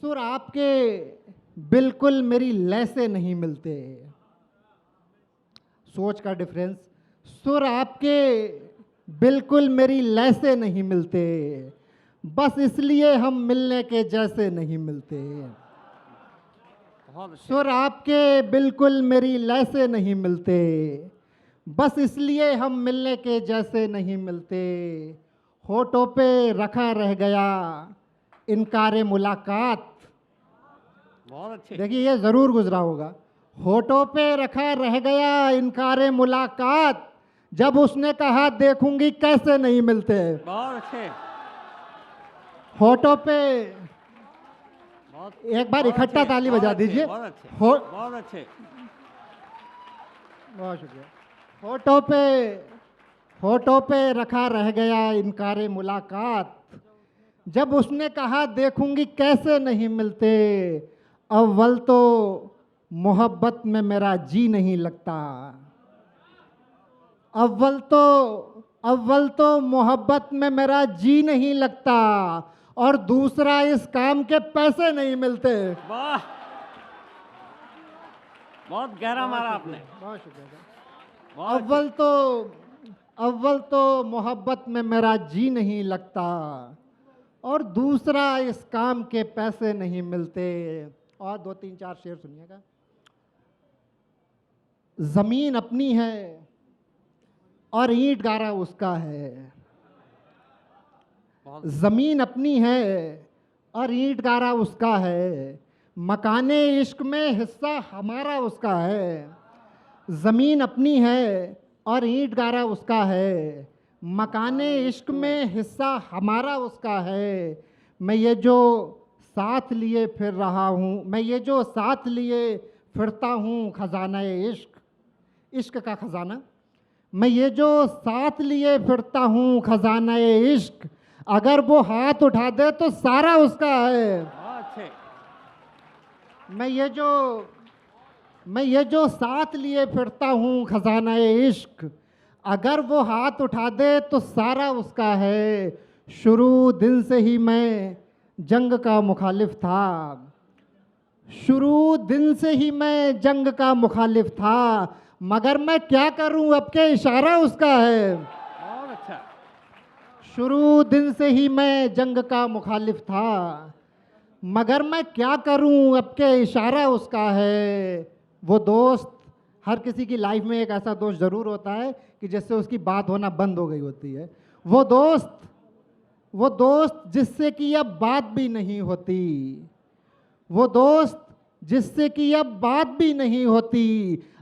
सुर आपके बिल्कुल मेरी लय से नहीं मिलते। सोच का डिफरेंस। सुर आपके बिल्कुल मेरी लय से नहीं मिलते, बस इसलिए हम मिलने के जैसे नहीं मिलते। सुर आपके बिल्कुल मेरी लय से नहीं मिलते, बस इसलिए हम मिलने के जैसे नहीं मिलते। होठों पे रखा रह गया इनकारे मुलाकात। बहुत अच्छे। देखिए ये जरूर गुजरा होगा। होठों पे रखा रह गया इनकारे मुलाकात, जब उसने कहा देखूंगी कैसे नहीं मिलते। बहुत अच्छे। होठों पे एक बार बहुत इकट्ठा अच्छे, ताली बहुत बजा अच्छे, दीजिए। बहुत अच्छे, हो- बहुत अच्छे। बहुत शुक्रिया। होठों पे रखा रह गया इनकारे मुलाकात, जब उसने कहा देखूंगी कैसे नहीं मिलते। अव्वल तो मोहब्बत में मेरा जी नहीं लगता। अव्वल तो मोहब्बत में मेरा जी नहीं लगता, और दूसरा इस काम के पैसे नहीं मिलते। वाह, बहुत गहरा मारा आपने। बहुत शुक्रिया। बहुत अच्छे। अव्वल तो मोहब्बत में मेरा जी नहीं लगता, और दूसरा इस काम के पैसे नहीं मिलते। और 2 3 4 शेर सुनिएगा। जमीन अपनी है और ईंट गारा उसका है। जमीन अपनी है और ईंट गारा उसका है, मकाने इश्क में हिस्सा हमारा उसका है। जमीन अपनी है और ईंट गारा उसका है, मकाने इश्क में हिस्सा हमारा उसका है। मैं ये जो साथ लिए फिर रहा हूँ, मैं ये जो साथ लिए फिरता हूँ खजाना इश्क, इश्क का खजाना। मैं ये जो साथ लिए फिरता हूँ खजाना इश्क, अगर वो हाथ उठा दे तो सारा उसका है। बहुत अच्छे। मैं ये जो साथ लिए फिरता हूँ खजाना इश्क, अगर वो हाथ उठा दे तो सारा उसका है। शुरू दिन से ही मैं जंग का मुखालिफ था, शुरू दिन से ही मैं जंग का मुखालिफ था, मगर मैं क्या करूं अब के इशारा उसका है। बहुत अच्छा। शुरू दिन से ही मैं जंग का मुखालिफ था, मगर मैं क्या करूं अब के इशारा उसका है। वो दोस्त, हर किसी की लाइफ में एक ऐसा दोस्त ज़रूर होता है कि जिससे उसकी बात होना बंद हो गई होती है। वो दोस्त जिससे कि अब बात भी नहीं होती, वो दोस्त जिससे कि अब बात भी नहीं होती,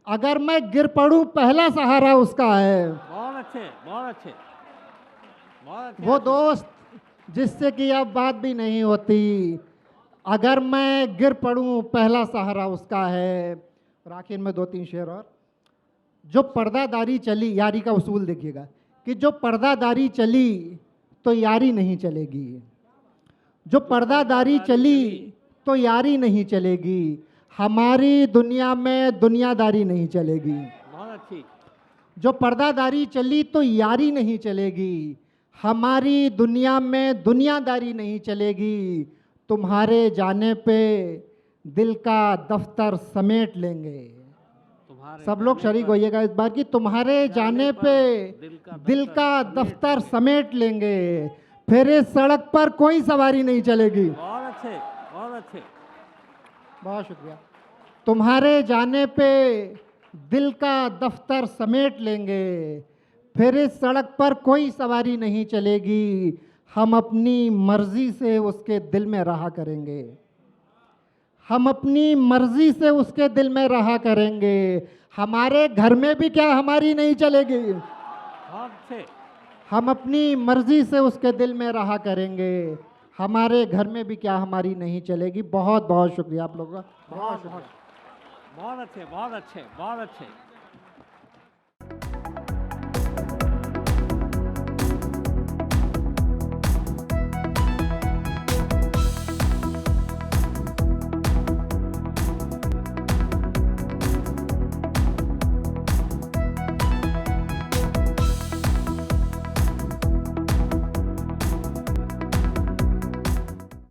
अगर मैं गिर पड़ूं पहला सहारा उसका है। बहुत अच्छे, बहुत अच्छे, बहुत अच्छे। वो दोस्त जिससे कि अब बात भी नहीं होती, अगर मैं गिर पड़ूं पहला सहारा उसका है। और आखिर में 2 3 शेर और। जो पर्दादारी चली, यारी का उसूल देखिएगा कि जो पर्दादारी चली तो यारी नहीं चलेगी, जो पर्दादारी चली तो यारी नहीं चलेगी, हमारी दुनिया में दुनियादारी नहीं चलेगी। बहुत अच्छी। जो पर्दादारी चली तो यारी नहीं चलेगी, हमारी दुनिया में दुनियादारी नहीं चलेगी। तुम्हारे जाने पे दिल का दफ्तर समेट लेंगे। सब लोग शरीक होइएगा इस बार कि तुम्हारे जाने पे दिल का दफ्तर समेट लेंगे, फिर इस सड़क पर कोई सवारी नहीं चलेगी। बहुत अच्छे, बहुत अच्छे। बहुत शुक्रिया। तुम्हारे जाने पे दिल का दफ्तर समेट लेंगे, फिर इस सड़क पर कोई सवारी नहीं चलेगी। हम अपनी मर्जी से उसके दिल में रहा करेंगे, हम अपनी मर्जी से उसके दिल में रहा करेंगे। हमारे घर में भी क्या हमारी नहीं चलेगी, बहुत अच्छे। हम अपनी मर्जी से उसके दिल में रहा करेंगे, हमारे घर में भी क्या हमारी नहीं चलेगी। बहुत बहुत शुक्रिया आप लोगों का। बहुत बहुत अच्छे, बहुत अच्छे, बहुत अच्छे।